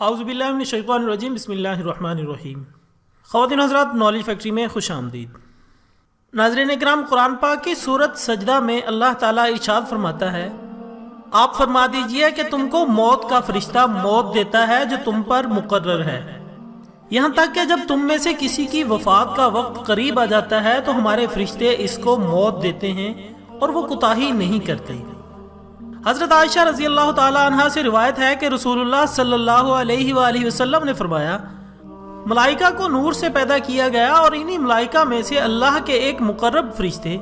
اعوذ باللہ من الشیطان الرجیم، بسم اللہ الرحمن الرحیم۔ خواتین حضرات، نالج فیکٹری میں خوش آمدید۔ ناظرین اکرام، قرآن پاک کی سورت سجدہ میں اللہ تعالیٰ ارشاد فرماتا ہے، آپ فرما دیجئے کہ تم کو موت کا فرشتہ موت دیتا ہے جو تم پر مقرر ہے، یہاں تک کہ جب تم میں سے کسی کی وفات کا وقت قریب آ جاتا ہے تو ہمارے فرشتے اس کو موت دیتے ہیں اور وہ کوتاہی نہیں کرتے۔ حضرت عائشہ رضی اللہ تعالی عنہ سے روایت ہے کہ رسول اللہ صلی اللہ علیہ وآلہ وسلم نے فرمایا، ملائکہ کو نور سے پیدا کیا گیا اور انہی ملائکہ میں سے اللہ کے ایک مقرب فرشتے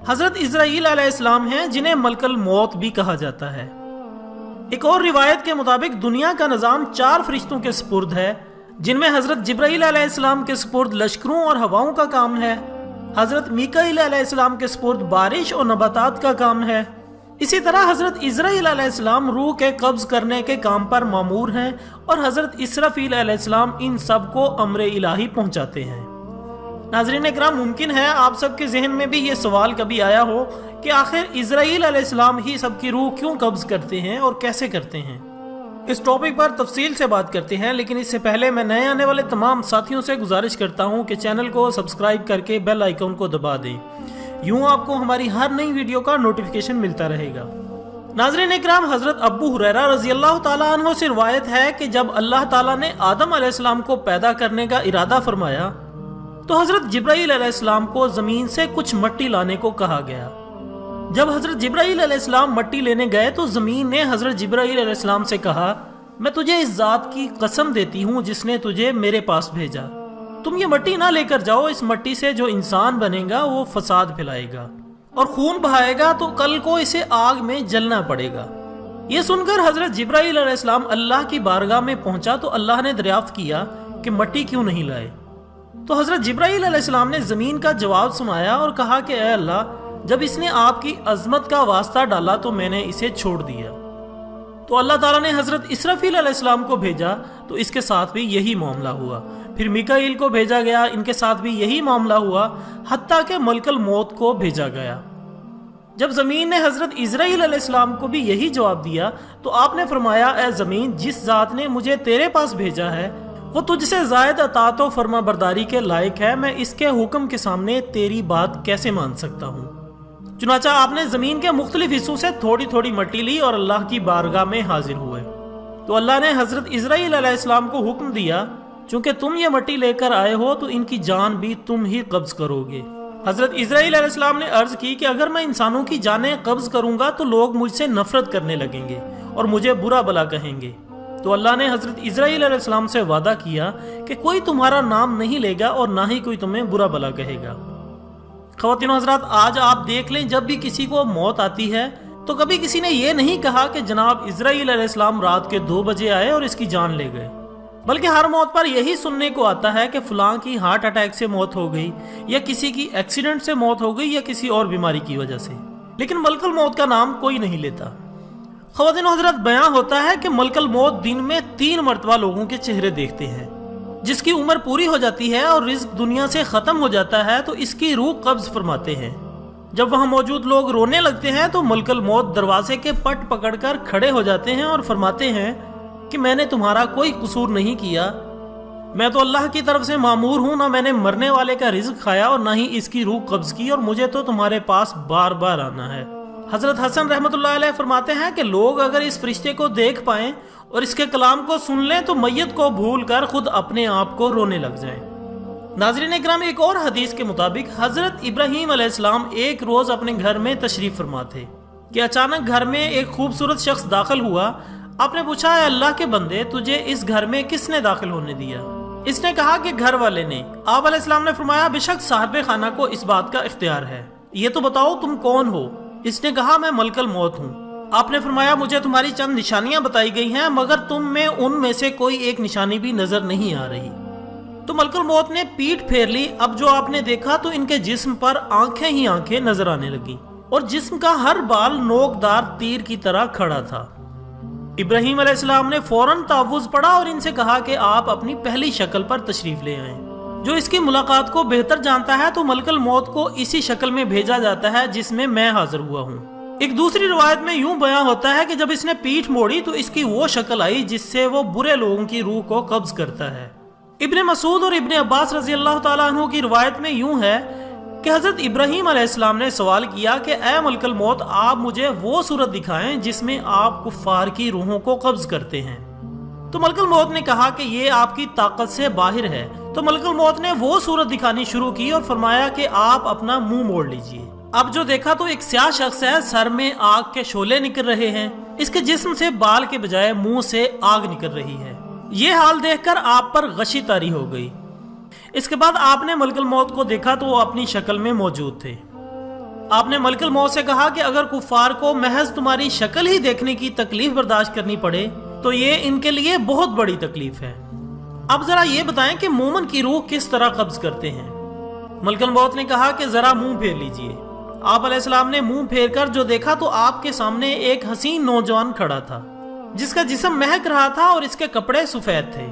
حضرت اسرائیل علیہ السلام ہیں، جنہیں ملک الموت بھی کہا جاتا ہے۔ ایک اور روایت کے مطابق دنیا کا نظام 4 فرشتوں کے سپرد ہے، جن میں حضرت جبرائیل علیہ السلام کے سپرد لشکروں اور ہواؤں کا کام ہے، حضرت میکائیل علیہ السلام کے سپرد بارش اور نباتات کا کام ہے۔ اسی طرح حضرت اسرائیل علیہ السلام روح کے قبض کرنے کے کام پر مامور ہیں اور حضرت اسرافیل علیہ السلام ان سب کو امر الہی پہنچاتے ہیں۔ ناظرین اکرام، ممکن ہے آپ سب کے ذہن میں بھی یہ سوال کبھی آیا ہو کہ آخر اسرائیل علیہ السلام ہی سب کی روح کیوں قبض کرتے ہیں اور کیسے کرتے ہیں؟ اس ٹاپک پر تفصیل سے بات کرتے ہیں، لیکن اس سے پہلے میں نئے آنے والے تمام ساتھیوں سے گزارش کرتا ہوں کہ چینل کو سبسکرائب کر کے بیل آئیکن کو دبا دیں، یوں آپ کو ہماری ہر نئی ویڈیو کا نوٹیفیکیشن ملتا رہے گا۔ ناظرین اکرام، حضرت ابو ہریرہ رضی اللہ تعالیٰ عنہ سے روایت ہے کہ جب اللہ تعالیٰ نے آدم علیہ السلام کو پیدا کرنے کا ارادہ فرمایا تو حضرت جبرائیل علیہ السلام کو زمین سے کچھ مٹی لانے کو کہا گیا۔ جب حضرت جبرائیل علیہ السلام مٹی لینے گئے تو زمین نے حضرت جبرائیل علیہ السلام سے کہا، میں تجھے اس ذات کی قسم دیتی ہوں جس نے تجھے میرے پاس بھیجا، تم یہ مٹی نہ لے کر جاؤ، اس مٹی سے جو انسان بنے گا وہ فساد پھیلائے گا اور خون بہائے گا تو کل کو اسے آگ میں جلنا پڑے گا۔ یہ سن کر حضرت جبرائیل علیہ السلام اللہ کی بارگاہ میں پہنچا تو اللہ نے دریافت کیا کہ مٹی کیوں نہیں لائے؟ تو حضرت جبرائیل علیہ السلام نے زمین کا جواب سنایا اور کہا کہ اے اللہ، جب اس نے آپ کی عظمت کا واسطہ ڈالا تو میں نے اسے چھوڑ دیا۔ تو اللہ تعالیٰ نے حضرت اسرافیل علیہ السلام کو بھیجا تو اس کے ساتھ بھی یہی معاملہ ہوا، پھر میکائیل کو بھیجا گیا، ان کے ساتھ بھی یہی معاملہ ہوا، حتیٰ کہ ملک الموت کو بھیجا گیا۔ جب زمین نے حضرت اسرائیل علیہ السلام کو بھی یہی جواب دیا تو آپ نے فرمایا، اے زمین، جس ذات نے مجھے تیرے پاس بھیجا ہے وہ تجھ سے زائد اطاعت و فرما برداری کے لائق ہے، میں اس کے حکم کے سامنے تیری بات کیسے مان سکتا ہوں؟ چنانچہ آپ نے زمین کے مختلف حصوں سے تھوڑی تھوڑی مٹی لی اور اللہ کی بارگاہ میں حاضر ہوئے تو اللہ نے حضرت اسرائیل علیہ السلام کو حکم دیا، چونکہ تم یہ مٹی لے کر آئے ہو تو ان کی جان بھی تم ہی قبض کرو گے۔ حضرت اسرائیل علیہ السلام نے عرض کی کہ اگر میں انسانوں کی جانیں قبض کروں گا تو لوگ مجھ سے نفرت کرنے لگیں گے اور مجھے برا بلا کہیں گے۔ تو اللہ نے حضرت اسرائیل علیہ السلام سے وعدہ کیا کہ کوئی تمہارا نام نہیں لے گا اور نہ ہی کوئی تمہیں برا بلا کہے گا۔ خواتین و حضرات، آج آپ دیکھ لیں، جب بھی کسی کو موت آتی ہے تو کبھی کسی نے یہ نہیں کہا کہ جناب اسرائیل علیہ السلام رات کے 2 بجے آئے اور اس کی جان لے گئے، بلکہ ہر موت پر یہی سننے کو آتا ہے کہ فلاں کی ہارٹ اٹیک سے موت ہو گئی، یا کسی کی ایکسیڈنٹ سے موت ہو گئی، یا کسی اور بیماری کی وجہ سے، لیکن ملک الموت کا نام کوئی نہیں لیتا۔ خواتین و حضرات، بیان ہوتا ہے کہ ملک الموت دن میں 3 مرتبہ لوگوں کے چہرے دیکھتے ہیں۔ جس کی عمر پوری ہو جاتی ہے اور رزق دنیا سے ختم ہو جاتا ہے تو اس کی روح قبض فرماتے ہیں۔ جب وہاں موجود لوگ رونے لگتے ہیں تو ملک الموت دروازے کے پٹ پکڑ کر کھڑے ہو جاتے ہیں اور فرماتے ہیں کہ میں نے تمہارا کوئی قصور نہیں کیا، میں تو اللہ کی طرف سے مامور ہوں، نہ میں نے مرنے والے کا رزق کھایا اور نہ ہی اس کی روح قبض کی، اور مجھے تو تمہارے پاس بار بار آنا ہے۔ حضرت حسن رحمۃ اللہ علیہ فرماتے ہیں کہ لوگ اگر اس فرشتے کو دیکھ پائیں اور اس کے کلام کو سن لیں تو میت کو بھول کر خود اپنے آپ کو رونے لگ جائیں۔ ناظرین اکرام، ایک اور حدیث کے مطابق حضرت ابراہیم علیہ السلام ایک روز اپنے گھر میں تشریف فرما تھے کہ اچانک گھر میں ایک خوبصورت شخص داخل ہوا۔ آپ نے پوچھا، اے اللہ کے بندے، تجھے اس گھر میں کس نے داخل ہونے دیا؟ اس نے کہا کہ گھر والے نے۔ آپ علیہ السلام نے فرمایا، بے شک صاحب خانہ کو اس بات کا اختیار ہے، یہ تو بتاؤ تم کون ہو؟ اس نے کہا، میں ملک الموت ہوں۔ آپ نے فرمایا، مجھے تمہاری چند نشانیاں بتائی گئی ہیں مگر تم میں ان میں سے کوئی ایک نشانی بھی نظر نہیں آ رہی۔ تو ملک الموت نے پیٹھ پھیر لی۔ اب جو آپ نے دیکھا تو ان کے جسم پر آنکھیں ہی آنکھیں نظر آنے لگیں اور جسم کا ہر بال نوکدار تیر کی طرح کھڑا تھا۔ ابراہیم علیہ السلام نے فوراً تعوذ پڑھا اور ان سے کہا کہ آپ اپنی پہلی شکل پر تشریف لے آئیں۔ جو اس کی ملاقات کو بہتر جانتا ہے تو ملک الموت کو اسی شکل میں بھیجا جاتا ہے جس میں حاضر ہوا ہوں۔ ایک دوسری روایت میں یوں بیان ہوتا ہے کہ جب اس نے پیٹھ موڑی تو اس کی وہ شکل آئی جس سے وہ برے لوگوں کی روح کو قبض کرتا ہے۔ ابن مسعود اور ابن عباس رضی اللہ تعالیٰ عنہ کی روایت میں یوں ہے کہ حضرت ابراہیم علیہ السلام نے سوال کیا کہ اے ملک الموت، آپ مجھے وہ صورت دکھائیں جس میں آپ کفار کی روحوں کو قبض کرتے ہیں۔ تو ملک الموت نے کہا کہ یہ آپ کی طاقت سے باہر ہے۔ تو ملک الموت نے وہ صورت دکھانی شروع کی اور فرمایا کہ آپ اپنا منہ موڑ لیجئے۔ اب جو دیکھا تو ایک سیاہ شخص ہے، سر میں آگ کے شعلے نکل رہے ہیں، اس کے جسم سے بال کے بجائے منہ سے آگ نکل رہی ہے۔ یہ حال دیکھ کر آپ پر غشی طاری ہو گئی۔ اس کے بعد آپ نے ملک الموت کو دیکھا تو وہ اپنی شکل میں موجود تھے۔ آپ نے ملک الموت سے کہا کہ اگر کفار کو محض تمہاری شکل ہی دیکھنے کی تکلیف برداشت کرنی پڑے تو یہ ان کے لیے بہت بڑی تکلیف ہے۔ اب ذرا یہ بتائیں کہ مومن کی روح کس طرح قبض کرتے ہیں؟ ملک الموت نے کہا کہ ذرا منہ پھیر لیجئے۔ آپ علیہ السلام نے منہ پھیر کر جو دیکھا تو آپ کے سامنے ایک حسین نوجوان کھڑا تھا جس کا جسم مہک رہا تھا اور اس کے کپڑے سفید تھے۔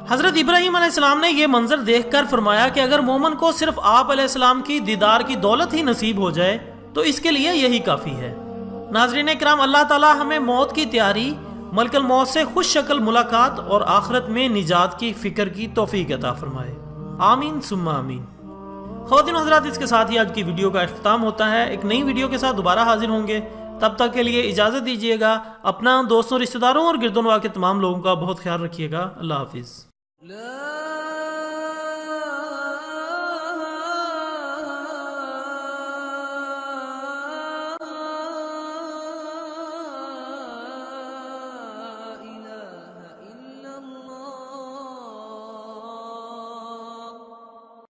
حضرت ابراہیم علیہ السلام نے یہ منظر دیکھ کر فرمایا کہ اگر مومن کو صرف آپ علیہ السلام کی دیدار کی دولت ہی نصیب ہو جائے تو اس کے لیے یہی کافی ہے۔ ناظرین کرام، اللہ تعالی ہمیں موت کی تیاری، ملک الموت سے خوش شکل ملاقات اور آخرت میں نجات کی فکر کی توفیق عطا فرمائے۔ آمین ثم آمین۔ خواتین حضرات، اس کے ساتھ ہی آج کی ویڈیو کا اختتام ہوتا ہے۔ ایک نئی ویڈیو کے ساتھ دوبارہ حاضر ہوں گے، تب تک کے لیے اجازت دیجیے گا۔ اپنا، دوستوں، رشتہ داروں اور گرد و نواح کے تمام لوگوں کا بہت خیال رکھیے گا۔ اللہ حافظ۔